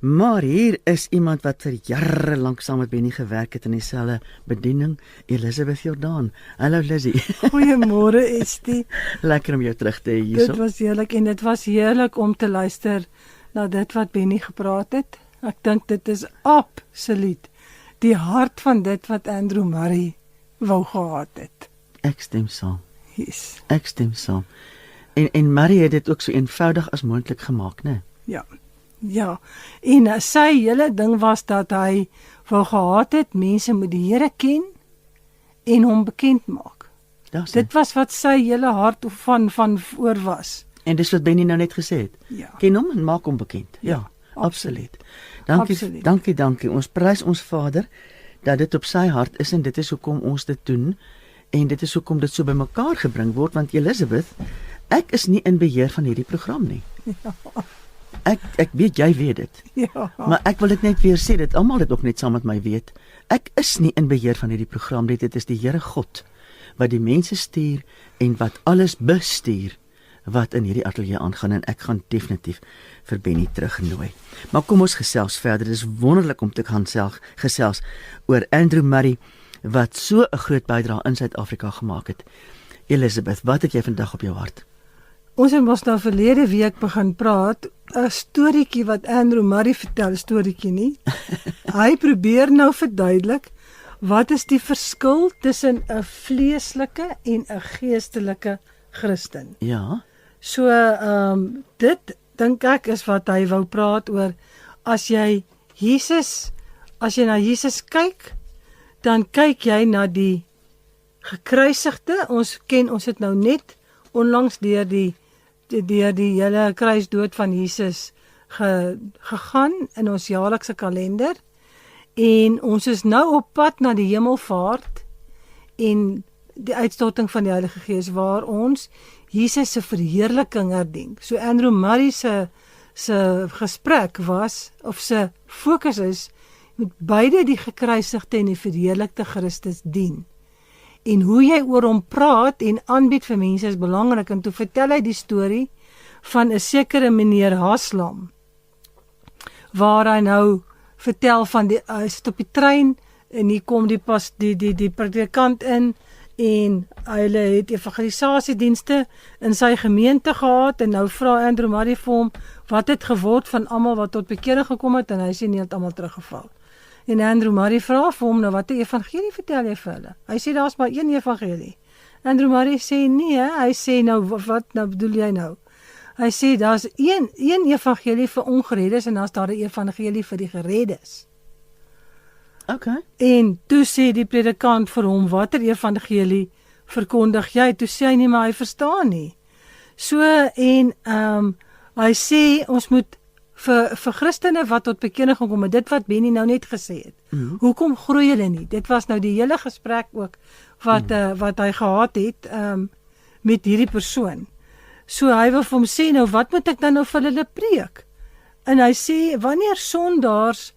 Maar hier is iemand wat vir jare lank saam met Benny gewerk het in dieselfde bediening, Elizabeth Jordaan. Hallo Lizzie. Goeiemôre Estie. Lekker om jou terug te hê hierso. Dit was heerlik en dit was heerlik om te luister na dit wat Benny gepraat het. Ek dink dit is absoluut die hart van dit wat Andrew Murray wou gehad het. Ek stem saam. Yes. Ek stem saam. En Murray het dit ook so eenvoudig as moontlik gemaak, né? Ja. Ja. En sy hele ding was dat hy wou gehad het mense moet die Here ken en hom bekend maak. Dit was wat sy hele hart van oor was. En dis wat Benny nou net gesê het. Ja. Ken hom en maak hom bekend. Ja, absoluut. Dankie. Ons prys ons Vader dat dit op sy hart is en dit is hoekom ons dit doen en dit is hoekom dit so bymekaar gebring word, want Elizabeth, ek is nie in beheer van hierdie program nie. Ja. Ek weet jy weet dit. Ja. Maar ek wil dit net weer sê, dit almal dit ook net saam met my weet. Ek is nie in beheer van hierdie program nie. Dit is die Here God wat die mense stuur en wat alles bestuur wat in hierdie ateljee aangaan, en ek gaan definitief vir Benny terugnooi. Maar kom ons gesels verder. Dit is wonderlik om te gaan gesels oor Andrew Murray wat so 'n groot bydrae in Suid-Afrika gemaak het. Elizabeth, wat het jy vandag op jou hart? Ons het mos nou verlede week begin praat, 'n storieetjie wat Andrew Murray vertel, 'n storieetjie nie. Hy probeer nou verduidelik wat is die verskil tussen 'n vleeslike en 'n geestelike Christen. Ja. So dit dink ek is wat hy wou praat oor. As jy na Jesus kyk, dan kyk jy na die gekruisigde. Ons het nou net onlangs deur die hele kruisdood van Jesus gegaan in ons jaarlikse kalender, en ons is nou op pad na die hemelvaart en die uitstorting van die Heilige Gees waar ons Jesus se verheerliking herdenk. So Andrew Murray se gesprek was, of se fokus is, met beide die gekruisigde en die verheerlikte Christus dien. En hoe jy oor hom praat en aanbied vir mense is belangrik. En toe vertel hy die storie van 'n sekere meneer Haslam, waar hy nou vertel van hy sit op die trein en hier kom die predikant in, en hulle het evangelisasiedienste in sy gemeente gehad, en nou vra Andrew Murray vir hom, wat het geword van almal wat tot bekering gekom het, en hy sê nie, het almal teruggeval. En Andrew Murray vra vir hom, nou wat 'n evangelie vertel jy vir hulle? Hy sê daar's maar een evangelie. Andrew Murray sê nee, hy sê nou wat nou bedoel jy nou? Hy sê daar's een evangelie vir ongereddes en daar's daar 'n evangelie vir die gereddes. Okay. En toe sê die predikant vir hom, watter evangelie verkondig jy? Toe sê hy nie, maar hy verstaan nie. So, en hy sê ons moet vir Christene wat tot bekering gekom het, dit wat Benny nou net gesê het. Hoekom groei hulle nie? Dit was nou die hele gesprek ook wat hy gehad het met hierdie persoon. So hy wil vir hom sê, nou wat moet ek dan nou vir hulle preek? En hy sê, wanneer sondaars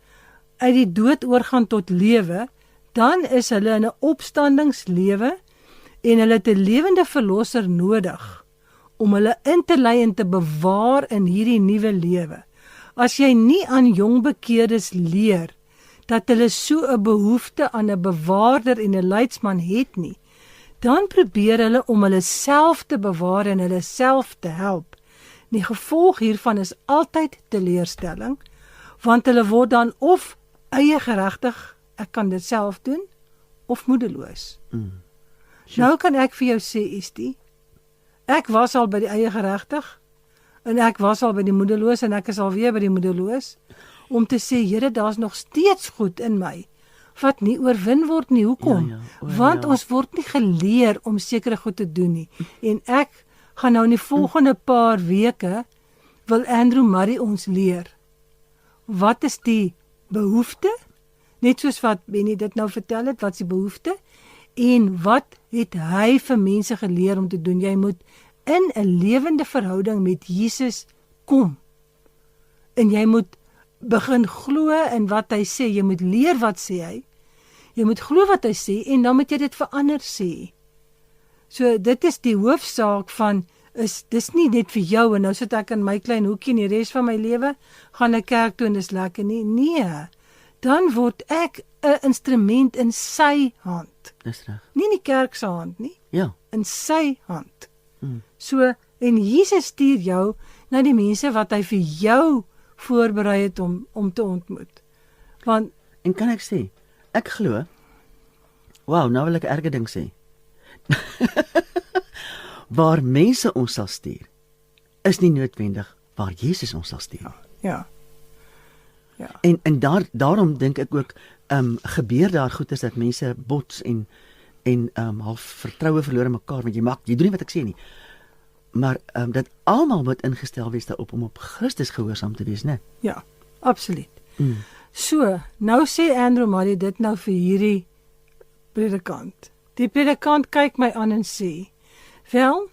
uit die dood oorgaan tot lewe, dan is hulle in 'n opstandingslewe en hulle het 'n lewende verlosser nodig om hulle in te lei en te bewaar in hierdie nuwe lewe. As jy nie aan jong bekeerdes leer dat hulle so 'n behoefte aan 'n bewaarder en 'n leidsman het nie, dan probeer hulle om hulle self te bewaar en hulle self te help. Die gevolg hiervan is altyd teleurstelling, want hulle word dan of eie geregtig, ek kan dit self doen, of moedeloos. Nou kan ek vir jou sê, Estie, ek was al by die eie geregtig, en ek was al by die moedeloos, en ek is al weer by die moedeloos, om te sê, Here, daar's nog steeds goed in my, wat nie oorwin word nie. Hoekom? Want ons word nie geleer om sekere goed te doen nie. En ek gaan nou in die volgende paar weke, wil Andrew Murray ons leer. Wat is die behoefte? Net soos wat Benny dit nou vertel het, wat is die behoefte? En wat het hy vir mense geleer om te doen? Jy moet in 'n lewende verhouding met Jesus kom. En jy moet begin glo in wat hy sê. Jy moet leer wat sê hy. Jy moet glo wat hy sê en dan moet jy dit verander sê. So dit is die hoofsaak van dis nie net vir jou en nou sit ek in my klein hoekie en die res van my lewe gaan ek kerk toe en dis lekker nie. Nee, dan word ek 'n instrument in sy hand. Dis reg. Nie in die kerk se hand nie, Ja. in sy hand. So, en Jesus stuur jou na die mense wat hy vir jou voorberei het om te ontmoet. Want, En kan ek sê, ek glo, wow, nou wil ek 'n erge ding sê. Waar mense ons sal stuur, is nie noodwendig waar Jesus ons sal stuur. ja. En daarom dink ek ook, gebeur daar goed is dat mense bots en half vertroue verloor in mekaar, want jy doen nie wat ek sê nie. Maar dat almal moet ingestel wees daarop om op Christus gehoorsaam te wees, né? Ja, absoluut. So, nou sê Andrew Murray dit nou vir hierdie predikant. Die predikant kyk my aan en sê, wel,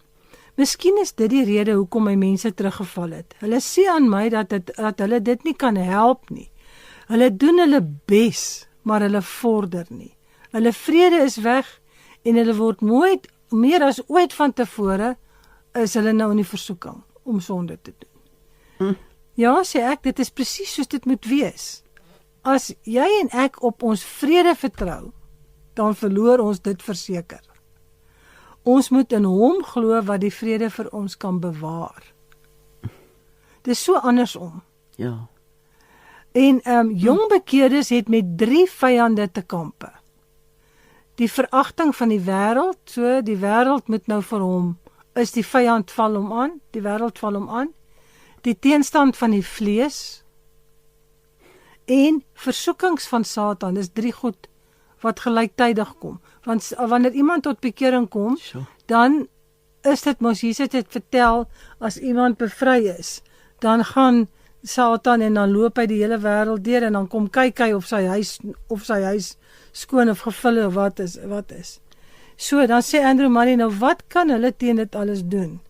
miskien is dit die rede hoekom my mense teruggeval het. Hulle sê aan my dat hulle dit nie kan help nie. Hulle doen hulle bes, maar hulle vorder nie. Hulle vrede is weg en hulle word meer as ooit van tevore is hulle nou in die versoeking om sonde te doen. Ja, sê ek, dit is presies soos dit moet wees. As jy en ek op ons vrede vertrou, dan verloor ons dit verseker. Ons moet in hom glo wat die vrede vir ons kan bewaar. Dis so andersom. Ja. En jong bekeerdes het met 3 vyande te kampe. Die veragting van die wêreld, so die wêreld moet nou vir hom, is die vyand val hom aan, die wêreld val hom aan, die teenstand van die vlees en versoekings van Satan, dis 3 goed wat gelyktydig kom. Want wanneer iemand tot bekering kom, dan is dit mos, Jesus het vertel, as iemand bevry is, dan gaan Satan en dan loop hy die hele wêreld deur en dan kom kyk hy of sy huis skoon of gevul of wat is. So, dan sê Andrew Murray, nou wat kan hulle teen dit alles doen?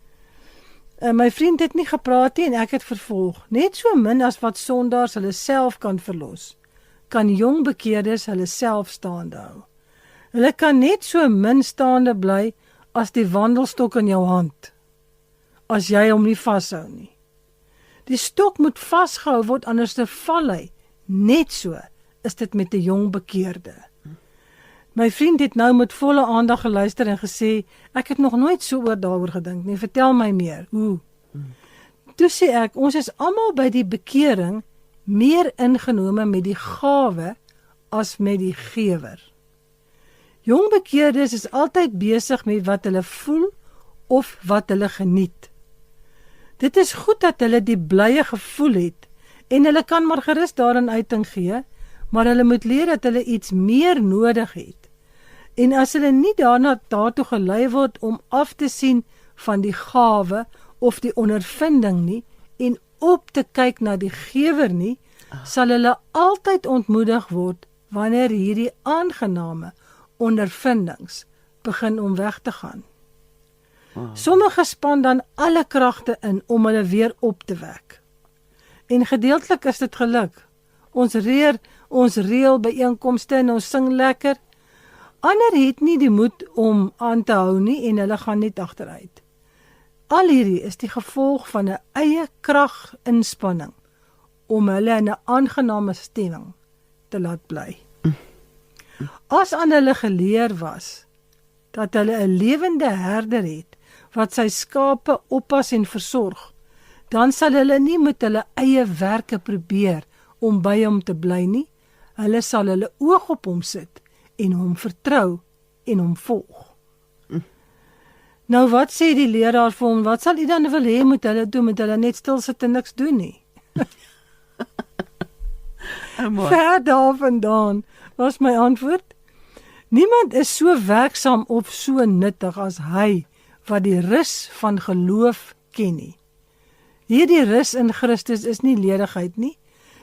My vriend het nie gepraat nie en ek het vervolg. Net so min as wat sondaars hulle self kan verlos, kan jong bekeerdes hulle self staande hou. Hulle kan net so min staande bly as die wandelstok in jou hand, as jy hom nie vashou nie. Die stok moet vasgehou word, anders val hy. Net so is dit met 'n jong bekeerde. My vriend het nou met volle aandag geluister en gesê, ek het nog nooit so daaroor gedink nie, vertel my meer. Hoe? Toe sê ek, ons is almal by die bekering meer ingenome met die gawe as met die gewer. Jong bekeerdes is altyd besig met wat hulle voel of wat hulle geniet. Dit is goed dat hulle die blye gevoel het en hulle kan maar gerus daarin uiting gee, maar hulle moet leer dat hulle iets meer nodig het. En as hulle nie daartoe gelei word om af te sien van die gawe of die ondervinding nie en op te kyk na die gewer nie, sal hulle altyd ontmoedig word wanneer hierdie aangename ondervindings begin om weg te gaan. Sommige span dan alle kragte in om hulle weer op te wek. En gedeeltelik is dit geluk. Ons reël byeenkomste en ons sing lekker. Ander het nie die moed om aan te hou nie en hulle gaan net agteruit. Al hierdie is die gevolg van 'n eie kraginspanning om hulle in 'n aangename stemming te laat bly. As aan hulle geleer was dat hulle 'n lewende herder het wat sy skape oppas en versorg, dan sal hulle nie met hulle eie werke probeer om by hom te bly nie. Hulle sal hulle oog op hom sit en hom vertrou en hom volg. Nou wat sê die leraar vir hom? Wat sal u dan wil hê moet hulle doen? Moet hulle net stil sit en niks doen nie? Ver daarvandaan was my antwoord. Niemand is so werksaam of so nuttig as hy wat die rus van geloof ken nie. Hierdie rus in Christus is nie ledigheid nie.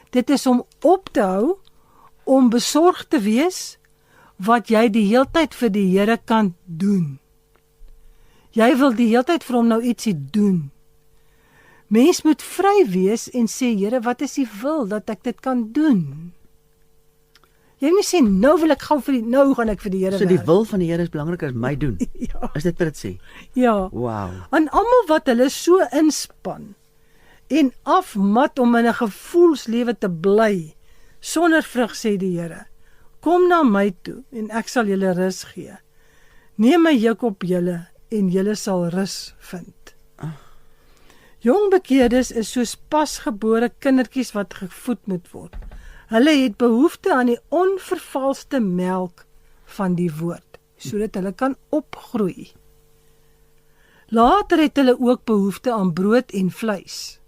Dit is om op te hou, om besorg te wees wat jy die heeltyd vir die Here kan doen. Jy wil die heeltyd vir hom nou ietsie doen. Mens moet vry wees en sê, Here, wat is u wil dat ek dit kan doen? Jy moet nie sê nou wil ek gou nou gaan ek vir die Here So die werk. wil van die Here is belangriker as my doen. Ja. Is dit wat dit sê? Ja. Wow. En almal wat hulle so inspann en afmat om in 'n gevoelslewe te bly sonder vrug, sê die Here. Kom na my toe en ek sal julle rus gee. Neem my juk op julle en julle sal rus vind. Jong bekeerdes is soos pasgebore kindertjies wat gevoed moet word. Hulle het behoefte aan die onvervalste melk van die woord, sodat hulle kan opgroei. Later het hulle ook behoefte aan brood en vleis.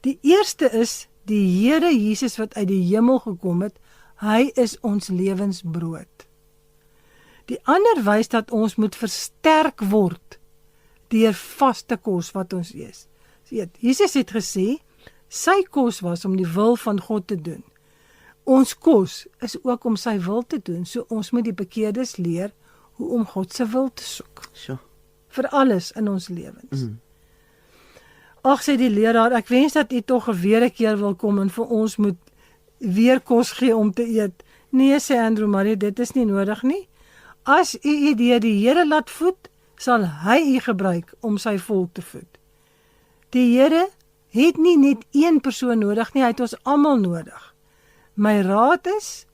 Die eerste is die Here Jesus wat uit die hemel gekom het. Hy is ons lewensbrood. Die ander wys dat ons moet versterk word deur vaste kos wat ons eet. Jesus het gesê, sy kos was om die wil van God te doen. Ons kos is ook om sy wil te doen, so ons moet die bekeerdes leer hoe om God se wil te soek. So. Vir alles in ons lewens. Ag, sê die leraar, ek wens dat u tog weer 'n keer wil kom en vir ons moet weer kos gee om te eet. Nee, sê Andrew Murray, dit is nie nodig nie. As u deur die Here laat voed, sal hy u gebruik om sy volk te voed. Die Here het nie net een persoon nodig nie, hy het ons almal nodig. My raad is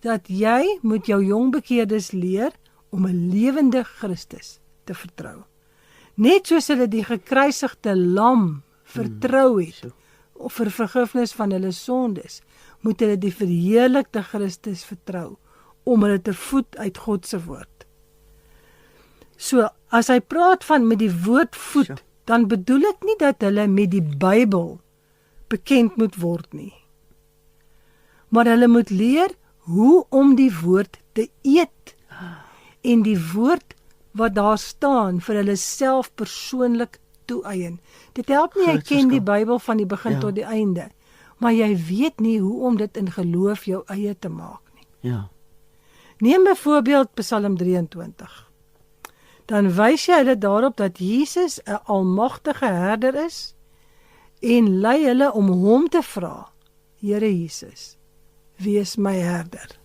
dat jy moet jou jong bekeerdes leer om 'n lewende Christus te vertrou. Net soos hulle die gekruisigde lam vertrou het vir vergifnis van hulle sondes, moet hulle die verheerlikte Christus vertrou om hulle te voed uit God se woord. So, as hy praat van met die woord voed, dan bedoel ek nie dat hulle met die Bybel bekend moet word nie. Maar hulle moet leer hoe om die woord te eet en die woord wat daar staan vir hulle self persoonlik toeëien. Dit help nie jy ken die Bybel van die begin tot die einde, maar jy weet nie hoe om dit in geloof jou eie te maak nie. Ja. Neem byvoorbeeld Psalm 23. Dan wys jy hulle daarop dat Jesus 'n almagtige herder is en lei hulle om hom te vra, Here Jesus, wees my herder.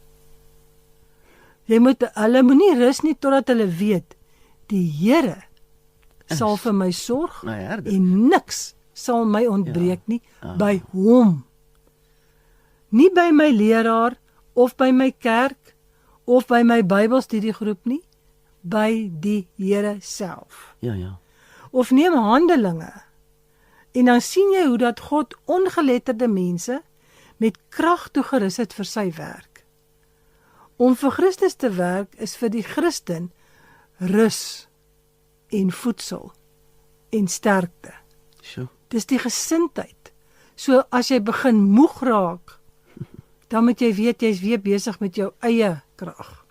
Hulle moenie rus nie totdat hulle weet, die Here sal vir my sorg en niks sal my ontbreek nie by hom. Nie by my leraar of by my kerk of by my Bybelstudiegroep nie, by die Here self. Ja. Of neem Handelinge en dan sien jy hoe dat God ongeletterde mense met krag toegerus het vir sy werk. Om vir Christus te werk is vir die Christen rus en voedsel en sterkte. So. Dis die gesindheid. So as jy begin moeg raak, dan moet jy weet jy's weer besig met jou eie krag.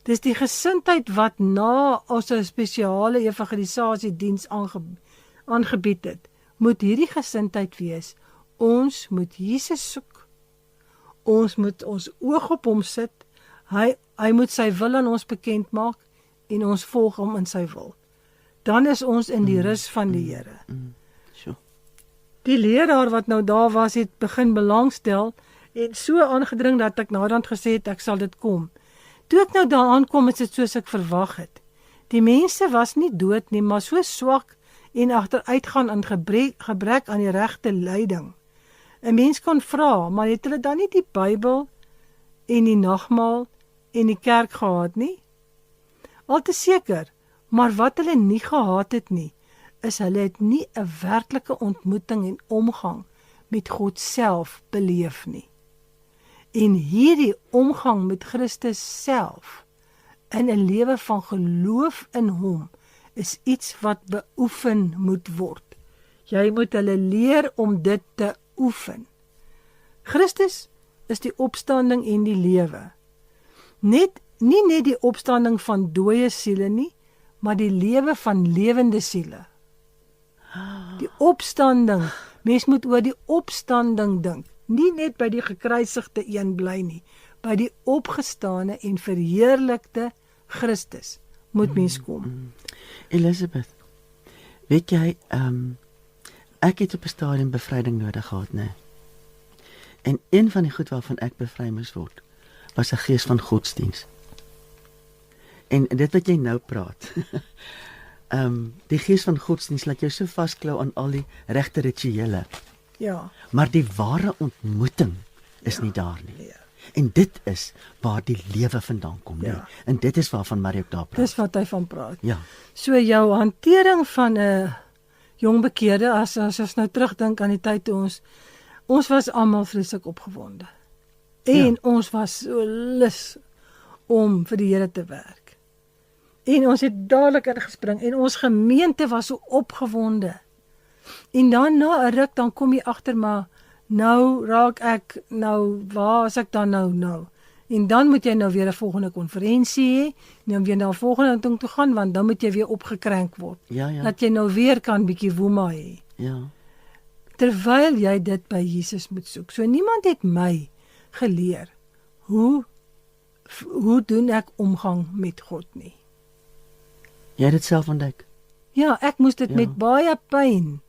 Dis die gesindheid wat na ons 'n spesiale evangelisasiediens aangebied het, moet hierdie gesindheid wees. Ons moet Jesus soek. Ons moet ons oog op hom sit. Hy moet sy wil aan ons bekend maak en ons volg hom in sy wil. Dan is ons in die rus van die Here. So. Die leraar wat nou daar was, het begin belangstel en so aangedring dat ek naderhand gesê het ek sal dit kom. Toe ek nou daar aankom, is dit soos ek verwag het. Die mense was nie dood nie, maar so swak en agteruitgaan aan gebrek aan die regte leiding. 'n Mens kan vra, maar het hulle dan nie die Bybel en die nagmaal en die kerk gehad nie? Al te seker, maar wat hulle nie gehad het nie, is hulle het nie 'n werklike ontmoeting en omgang met God self beleef nie. En hierdie omgang met Christus self in 'n lewe van geloof in hom is iets wat beoefen moet word. Jy moet hulle leer om dit te oefen. Christus is die opstanding en die lewe. Nie net die opstanding van dooie siele nie, maar die lewe van lewende siele. Die opstanding, mens moet oor die opstanding dink. Nie net by die gekruisigde een bly nie, by die opgestane en verheerlikte Christus moet mens kom. Elizabeth, weet jy, ek het op 'n stadium bevryding nodig gehad, né? En een van die goed waarvan ek bevry moes word, was 'n gees van godsdiens. En dit wat jy nou praat, die gees van godsdiens laat jou so vasklou aan al die regte rituele, Ja. maar die ware ontmoeting is nie daar nie. Ja. En dit is waar die lewe vandaan kom, nee. Ja. En dit is waarvan Marie ook daar praat. Dis wat hy van praat. Ja, So jou hantering van 'n jong bekeerde, as ons nou terugdink aan die tyd toe ons was almal vreeslik opgewonde. En ons was so lus om vir die Here te werk. En ons het dadelik ingespring en ons gemeente was so opgewonde. En dan na 'n ruk dan kom jy agter, maar nou raak ek nou, waar is ek dan nou? En dan moet jy nou weer 'n volgende konferensie hê, en dan weer na 'n volgende ding toe gaan, want dan moet jy weer opgekrank word. ja, Dat jy nou weer kan bietjie woema hê. ja. Terwyl jy dit by Jesus moet soek. So niemand het my geleer hoe doen ek omgang met God nie. Jy het dit self ontdek. Ja, ek moes dit Ja. met baie pyn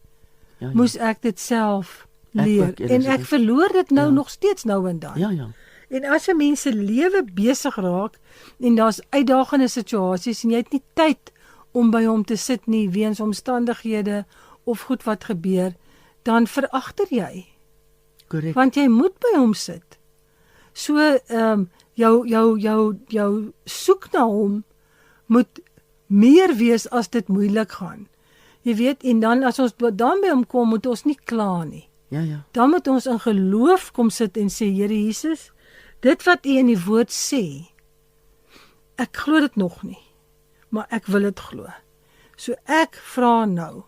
Ja, moes ek dit self Ek leer. ook, En Elisabeth. ek verloor dit nou Ja. nog steeds nou en dan. ja, ja. En as 'n mens se lewe besig raak en daar's uitdagende situasies en jy het nie tyd om by hom te sit nie weens omstandighede of goed wat gebeur, dan veragter jy, Korrek. want jy moet by hom sit. So jou soek na hom moet meer wees as dit moeilik gaan. Jy weet, en dan as ons dan by hom kom, moet ons nie kla nie. Ja, ja. Dan moet ons in geloof kom sit en sê, Here Jesus, dit wat U in die woord sê, ek glo dit nog nie, maar ek wil dit glo. So ek vra nou,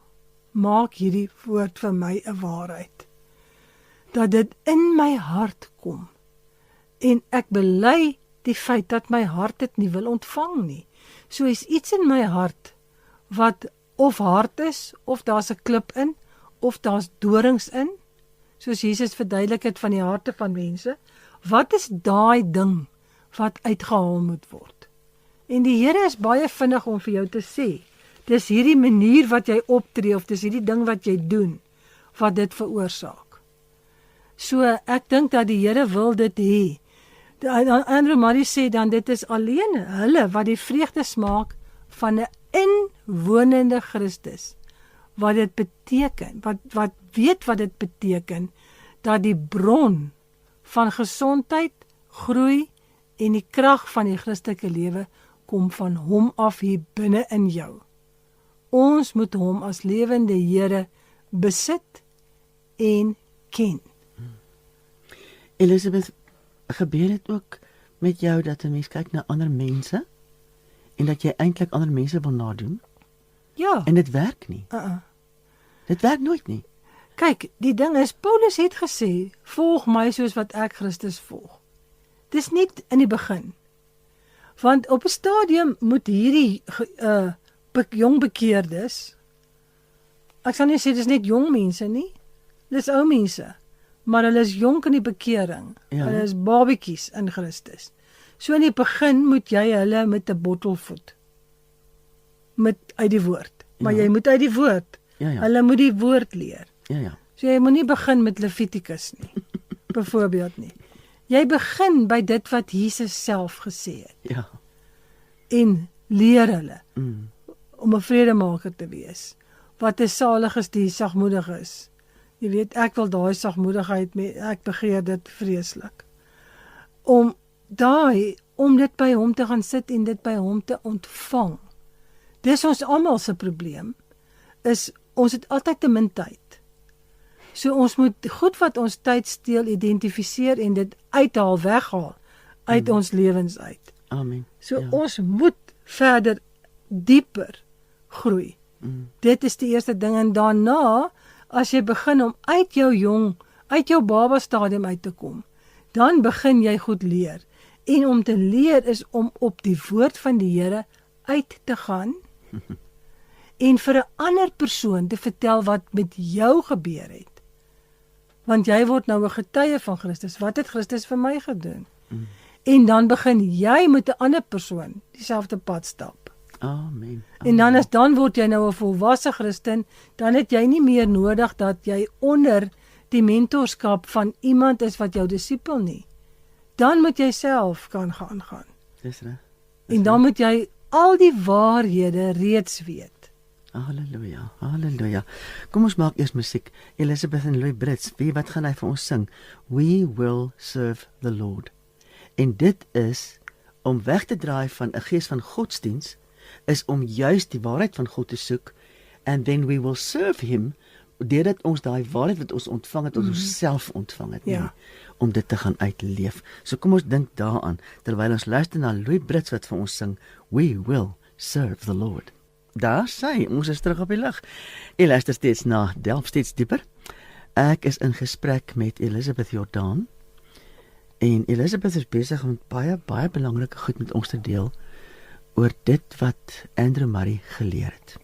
maak hierdie woord vir my 'n waarheid. Dat dit in my hart kom. En ek bely die feit dat my hart dit nie wil ontvang nie. So is iets in my hart wat of hard is, of daar's 'n klip in, of daar's dorings in, soos Jesus verduidelik het van die harte van mense. Wat is daai ding wat uitgehaal moet word? En die Here is baie vinnig om vir jou te sê, dis hierdie manier wat jy optree, of dis hierdie ding wat jy doen, wat dit veroorsaak. So ek dink dat die Here wil dit hê. Andrew Murray sê dan, dit is alleen hulle wat die vreugde smaak van 'n inwonende Christus. Wat dit beteken, wat weet wat dit beteken, dat die bron van gesondheid, groei en die krag van die Christelike lewe kom van hom af hier binne in jou. Ons moet hom as lewende Here besit en ken. Elisabeth, gebeur dit ook met jou dat 'n mens kyk na ander mense en dat jy eintlik ander mense wil nadoen Ja. en dit werk nie. Dit werk nooit nie. Kyk, die ding is, Paulus het gesê, volg my soos wat ek Christus volg. Dis niet in die begin. Want op 'n stadium moet hierdie jong bekeerdes, ek sal nie sê dis net jong mense nie, dis ou mense, maar hulle is jonk in die bekering. Ja. Hulle is babetjies in Christus. So in die begin moet jy hulle met 'n bottel voed. Uit die woord. Maar Ja. jy moet uit die woord. Ja, ja. Hulle moet die woord leer. Ja, ja. So jy moet nie begin met Levitikus nie, byvoorbeeld nie. Jy begin by dit wat Jesus self gesê het Ja. en leer hulle Mm. om 'n vredemaker te wees. Wat is salig is die sagmoedig is. Jy weet, ek wil daai sagmoedigheid, ek begeer dit vreeslik. Om dit by hom te gaan sit en dit by hom te ontvang. Dis ons almal se probleem, is ons het altyd te min tyd. So ons moet goed wat ons tyd steel identifiseer en dit uithaal, weghaal uit ons lewens uit. Amen. So ja. ons moet verder dieper groei. Dit is die eerste ding, en daarna as jy begin om uit jou baba stadium uit te kom, dan begin jy goed leer. En om te leer is om op die woord van die Here uit te gaan en vir 'n ander persoon te vertel wat met jou gebeur het. Want jy word nou 'n getuie van Christus. Wat het Christus vir my gedoen? En dan begin jy met 'n ander persoon dieselfde pad stap. Amen. En dan word jy nou 'n volwasse Christen, dan het jy nie meer nodig dat jy onder die mentorskap van iemand is wat jou disipel nie, dan moet jy self kan gaan. Dis reg. En dan moet jy al die waarhede reeds weet. Halleluja, halleluja. Kom ons maak eers musiek. Elizabeth en Louis Brits, wat gaan hy vir ons sing? We will serve the Lord. En dit is om weg te draai van 'n gees van godsdiens, is om juist die waarheid van God te soek, and then we will serve him, deurdat ons daai waarheid wat ons ontvang het, ons self ontvang het, Ja. om dit te gaan uitleef. So kom ons dink daaraan, terwyl ons luister na Louis Brits wat vir ons sing, We will serve the Lord. Daar sê, ons is terug op die lug. Jy luister steeds na Delf steeds dieper. Ek is in gesprek met Elizabeth Jordan, en Elizabeth is besig om baie belangrike goed met ons te deel oor dit wat Andrew Murray geleer het.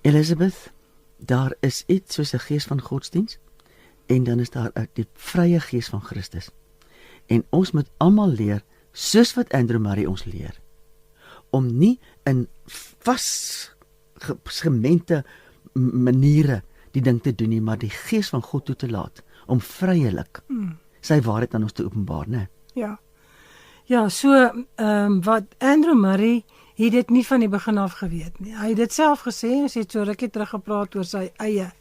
Elizabeth, daar is iets soos 'n gees van godsdiens, en dan is daar die vrye gees van Christus. En ons moet almal leer, soos wat Andrew Murray ons leer, om nie in vasgemente maniere die ding te doen nie, maar die gees van God toe te laat, om vryelik sy waarheid aan ons te openbaar, né? Ja. Ja, so wat Andrew Murray het dit nie van die begin af geweet nie. Hy het dit self gesê, ons het so rukkie terug gepraat oor sy eie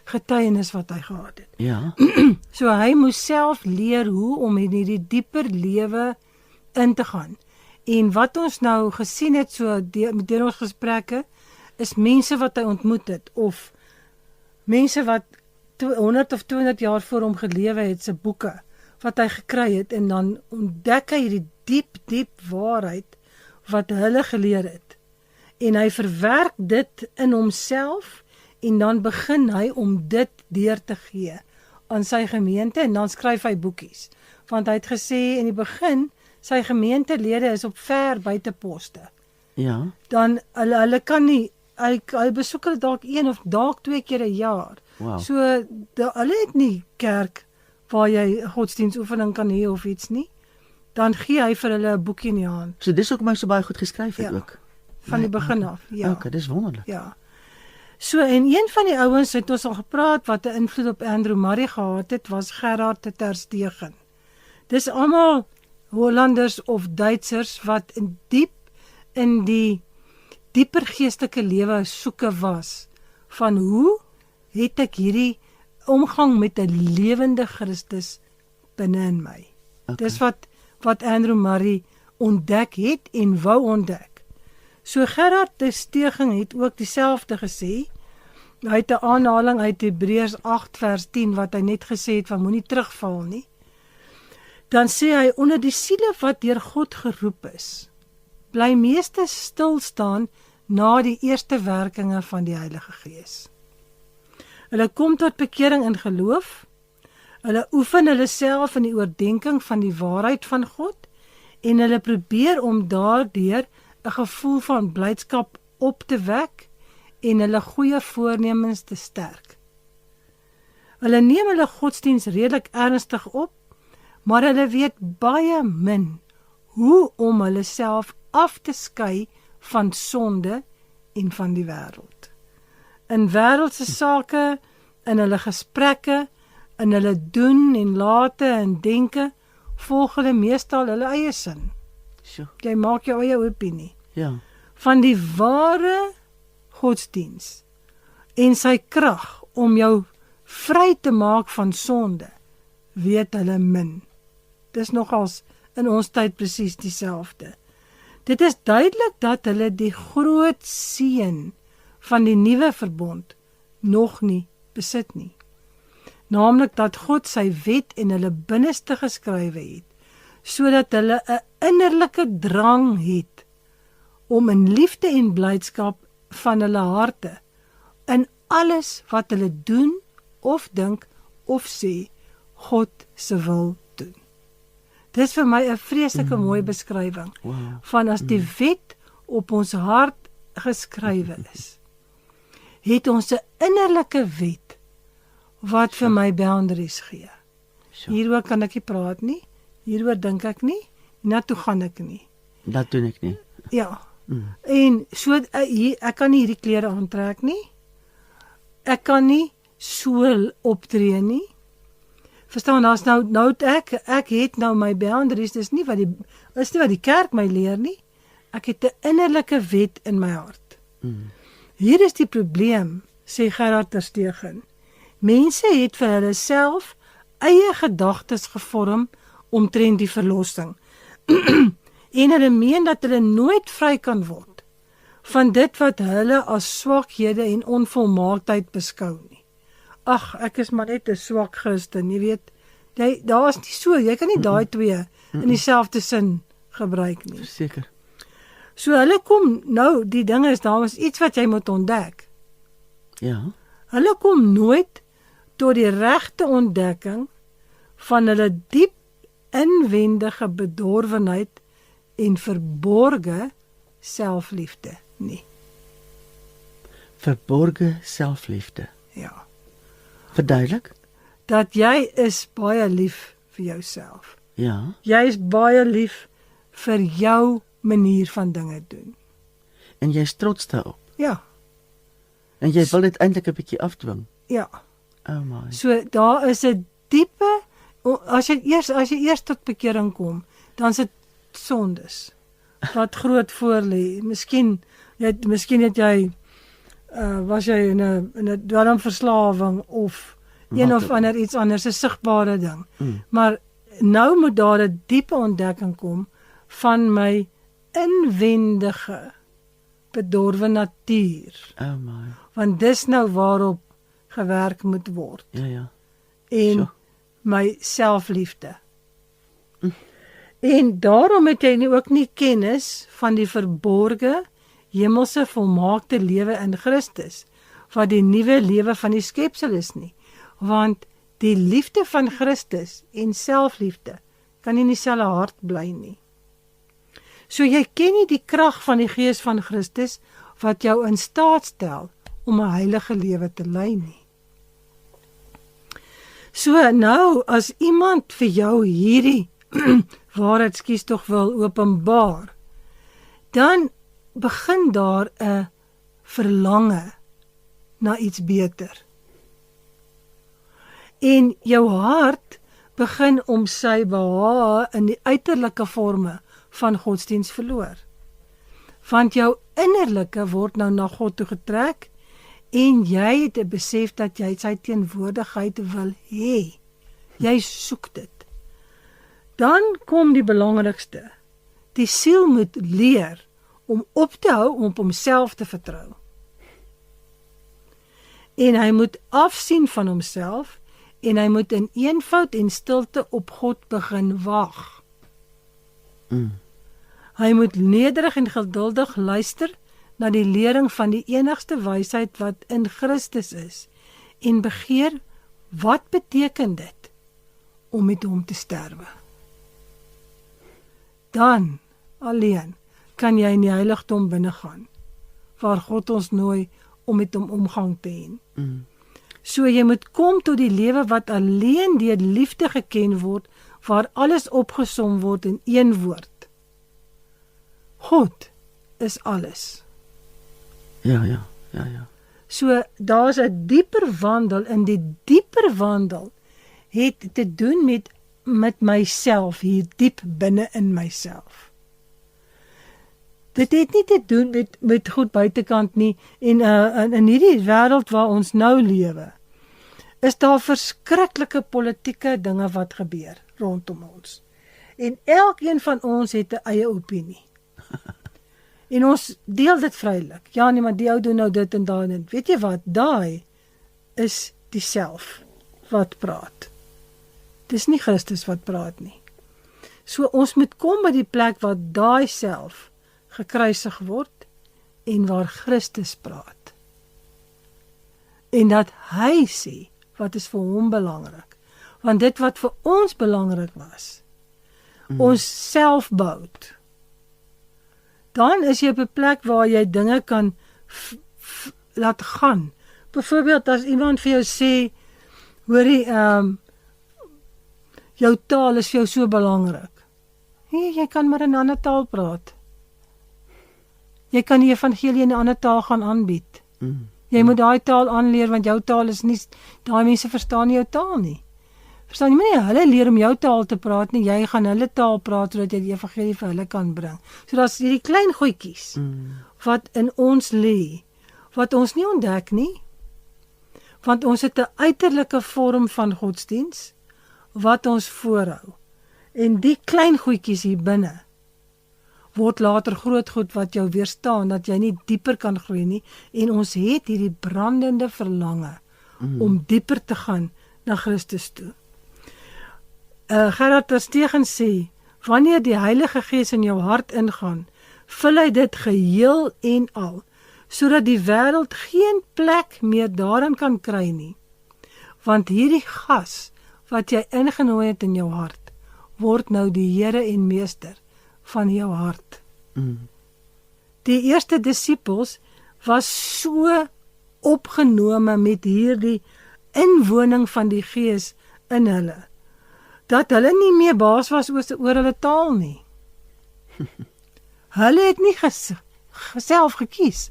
getuienis wat hy gehad het. Ja. So hy moes self leer hoe om in hierdie dieper lewe in te gaan. En wat ons nou gesien het so deur ons gesprekke, is mense wat hy ontmoet het, of mense wat 100 of 200 jaar voor hom gelewe het, se boeke, wat hy gekry het, en dan ontdek hy hierdie diep waarheid, wat hulle geleer het. En hy verwerk dit in homself, en dan begin hy om dit deur te gee aan sy gemeente, en dan skryf hy boekies. Want hy het gesê in die begin, sy gemeentelede is op ver buiteposte. Ja. Dan hulle kan nie, hy besoek hulle dalk 1 of dalk 2 keer 'n jaar. Wow. So hulle het nie kerk waar jy godsdienstoefening kan hê of iets nie. Dan gee hy vir hulle 'n boekie in die hand. So dis hoekom hy so baie goed geskryf het Ja. ook. Van die begin af. Ja. Okay, dis wonderlik. Ja. So, en een van die ouens het ons al gepraat wat 'n invloed op Andrew Murray gehad het, was Gerhard ter Stegen. Dis almal Hollanders of Duitsers wat diep in die dieper geestelike lewe soeke was, van hoe het ek hierdie omgang met 'n lewende Christus binne in my. Okay. Dis wat Andrew Murray ontdek het en wou ontdek. So Gerhard ter Stegen het ook dieselfde gesê. Hy het 'n aanhaling uit Hebreërs 8 vers 10 wat hy net gesê het van moenie terugval nie. Dan sê hy, onder die siele wat deur God geroep is, bly meeste stil staan na die eerste werkinge van die Heilige Gees. Hulle kom tot bekering in geloof, hulle oefen hulle self in die oordenking van die waarheid van God, en hulle probeer om daardeur 'n gevoel van blydskap op te wek en hulle goeie voornemens te sterk. Hulle neem hulle godsdiens redelik ernstig op, maar hulle weet baie min hoe om hulle self af te skei van sonde en van die wêreld. In wêreldse sake, in hulle gesprekke, in hulle doen en late en denke, volg hulle meestal hulle eie sin. Sjoe. Jy maak jou eie opinie. Ja. Van die ware godsdiens en sy krag om jou vry te maak van sonde, weet hulle min. Dis nogals in ons tyd presies dieselfde. Dit is duidelik dat hulle die groot seën van die nuwe verbond nog nie besit nie. Naamlik dat God sy wet in hulle binneste geskrywe het, sodat hulle 'n innerlike drang het om in liefde en blydskap van hulle harte in alles wat hulle doen of dink of sê, God se wil doen. Dis vir my 'n vreeslike mooi beskrywing van as die wet op ons hart geskrywe is, het ons 'n innerlike wet wat vir my boundaries gee. Hieroor kan ek nie praat nie, hieroor dink ek nie, na toe gaan ek nie. Dat doen ek nie. Ja. En so ek kan nie hierdie klere aantrek nie. Ek kan nie so optree nie. Verstaan, daar's nou ek het nou my boundaries, dis nie wat die kerk my leer nie. Ek het 'n innerlike wet in my hart. Hier is die probleem, sê Gerard Terstegen. Mense het vir hulle self eie gedagtes gevorm omtrent die verlossing. En hulle meen dat hulle nooit vry kan word van dit wat hulle as swakhede en onvolmaaktheid beskou nie. Ag, ek is maar net 'n swak Christen, jy weet. Daar is nie so, jy kan nie daai twee in dieselfde sin gebruik nie. Seker. So hulle kom nou, die ding is, daar is iets wat jy moet ontdek. Ja. Hulle kom nooit tot die regte ontdekking van hulle diep inwendige bedorwenheid en verborge selfliefde nie. Verborge selfliefde. Ja. Verduidelik? Dat jy is baie lief vir jouself. Ja. Jy is baie lief vir jou manier van dinge doen. En jy is trots daarop. Ja. En jy wil dit eintlik 'n bietjie afdwing. Ja. Oh my. So daar is 'n diepe, as jy eers tot bekering kom, dan is dit sondes wat groot voor lê. Miskien het jy was jy in 'n dwelmverslawing of een of ander iets anders, 'n sigbare ding. Maar nou moet daar 'n diepe ontdekking kom van my inwendige bedorwe natuur. Oh my. Want dis nou waarop gewerk moet word. Ja. En my selfliefde. En daarom het jy ook nie kennis van die verborge hemelse volmaakte lewe in Christus, wat die nuwe lewe van die skepsel is nie. Want die liefde van Christus en selfliefde kan nie in dieselfde hart bly nie. So jy ken nie die krag van die Gees van Christus wat jou in staat stel om 'n heilige lewe te lei nie. So nou, as iemand vir jou hierdie waarheid tog wil openbaar, dan begin daar 'n verlange na iets beter. En jou hart begin om sy behae in die uiterlike forme van godsdiens verloor. Want jou innerlike word nou na God toe getrek en jy het 'n besef dat jy sy teenwoordigheid wil hê. Jy soek dit. Dan kom die belangrikste. Die siel moet leer om op te hou om op homself te vertrou. En hy moet afsien van homself en hy moet in eenvoud en stilte op God begin wag. Hy moet nederig en geduldig luister na die lering van die enigste wysheid wat in Christus is en begeer, wat beteken dit om met hom te sterwe? Dan alleen kan jy in die heiligdom binnegaan, waar God ons nooi om met hom omgang te hê. So jy moet kom tot die lewe wat alleen deur liefde geken word, waar alles opgesom word in een woord. God is alles. Ja. So daar's 'n dieper wandel, en die dieper wandel het te doen met myself, hier diep binne in myself. Dit het nie te doen met goed buitekant nie, en in hierdie wêreld waar ons nou lewe, is daar verskriklike politieke dinge wat gebeur rondom ons. En elkeen van ons het 'n eie opinie. En ons deel dit vrylik. Ja, nee, maar die ou doen nou dit en daai en weet jy wat? Daai is die self wat praat. Dis nie Christus wat praat nie. So ons moet kom by die plek waar daai self gekruisig word en waar Christus praat. En dat hy sê wat is vir hom belangrik. Want dit wat vir ons belangrik was, ons selfbout, dan is jy op 'n plek waar jy dinge kan laat gaan. Byvoorbeeld as iemand vir jou sê, hoorie, jou taal is vir jou so belangrik. Nee, jy kan maar in 'n ander taal praat. Jy kan die evangelie in 'n ander taal gaan aanbied. Jy moet daai taal aanleer want jou taal is nie, daai mense verstaan nie jou taal nie. Verstaan jy nie, hulle leer om jou taal te praat nie, jy gaan hulle taal praat sodat jy die evangelie vir hulle kan bring. So daar's hierdie klein goedjies wat in ons lê, wat ons nie ontdek nie, want ons het 'n uiterlike vorm van godsdiens wat ons voorhou. En die klein goedjies hier binne word later groot goed wat jou weerstaan, dat jy nie dieper kan groei nie, en ons het hierdie brandende verlange om dieper te gaan na Christus toe. Gerard Terstegen sê, wanneer die Heilige Gees in jou hart ingaan, vul hy dit geheel en al, sodat die wêreld geen plek meer daarin kan kry nie. Want hierdie gas wat jy ingenooi het in jou hart, word nou die Here en Meester van jou hart. Die eerste disippels was so opgenome met hierdie inwoning van die Gees in hulle, dat hulle nie meer baas was oor hulle taal nie. Hulle het nie self gekies.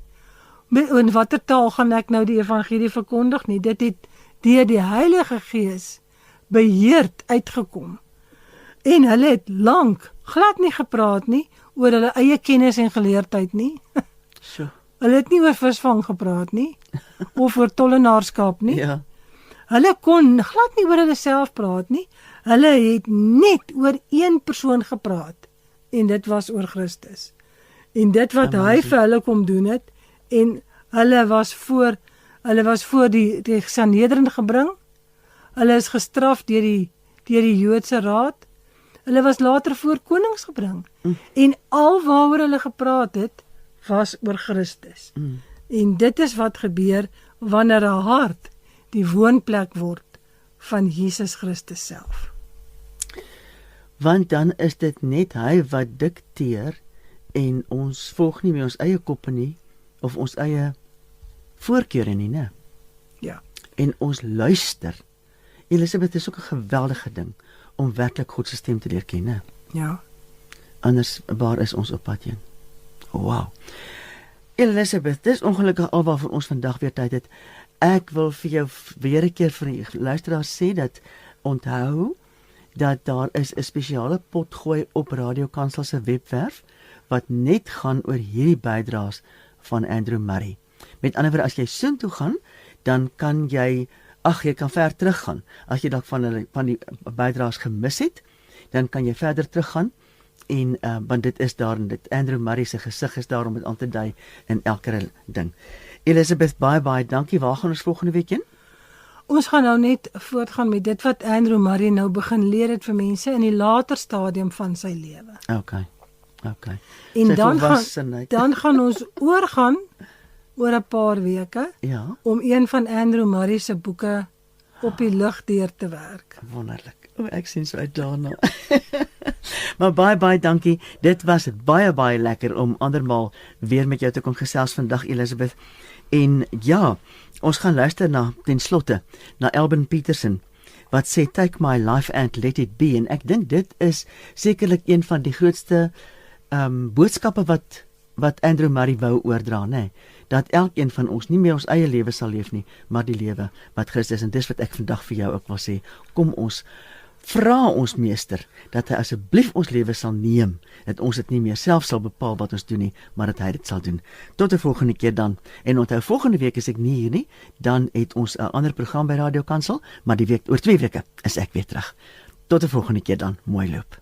In watter taal gaan ek nou die evangelie verkondig nie? Dit het deur die Heilige Gees beheerd uitgekom. En hulle het lank glad nie gepraat nie oor hulle eie kennis en geleerdheid nie. So. Hulle het nie oor visvang gepraat nie, of oor tollenaarskap nie. Ja. Hulle kon glad nie oor hulle self praat nie. Hulle het net oor een persoon gepraat, en dit was oor Christus. En dit wat hy vir hulle kom doen het, en hulle was voor die Sanhedrin gebring. Hulle is gestraf deur die Joodse raad. Hulle was later voor konings gebring. En al waaroor hulle gepraat het, was oor Christus. En dit is wat gebeur wanneer 'n hart die woonplek word van Jesus Christus self. Want dan is dit net hy wat dikteer en ons volg nie met ons eie koppe nie of ons eie voorkeure nie, né? Ja. En ons luister. Elisabeth, is ook 'n geweldige ding om werklik God se stem te leer ken, né? Ja. Anders waar is ons op pad heen? Wow. Elisabeth, dis ongelukkig alwaar vir ons vandag weer tyd het. Ek wil vir jou weer 'n keer vir die luisteraars sê dat onthou dat daar is 'n spesiale potgooi op Radio Kansel se webwerf wat net gaan oor hierdie bydraes van Andrew Murray. Met ander woorde, as jy soontoe gaan, dan kan jy kan ver teruggaan. As jy dalk van die bydraes gemis het, dan kan jy verder teruggaan en want dit is daar en dit Andrew Murray se gesig is daar om dit aan te dui in elke ding. Elisabeth, baie dankie. Waar gaan ons volgende week heen? Ons gaan nou net voortgaan met dit wat Andrew Murray nou begin leer het vir mense in die later stadium van sy lewe. Okay. En dan gaan ons oorgaan oor 'n paar weke om een van Andrew Murray se boeke op die lig deur te werk. Wonderlik. Ek sien so uit daarna. Maar baie dankie. Dit was baie lekker om andermaal weer met jou te kon gesels vandag, Elisabeth. En ja, ons gaan luister ten slotte na Elben Petersen wat sê take my life and let it be, en ek dink dit is sekerlik een van die grootste boodskappe wat Andrew Murray wou oordra, né? Dat elkeen van ons nie meer ons eie lewe sal leef nie, maar die lewe wat Christus, en dis wat ek vandag vir jou ook wil sê. Kom ons vra ons Meester dat hy asseblief ons lewe sal neem, dat ons dit nie meer self sal bepaal wat ons doen nie, maar dat hy dit sal doen. Tot 'n volgende keer dan. En onthou, volgende week is ek nie hier nie, dan het ons 'n ander program by Radio Kansel, maar oor 2 weke is ek weer terug. Tot 'n volgende keer dan. Mooi loop.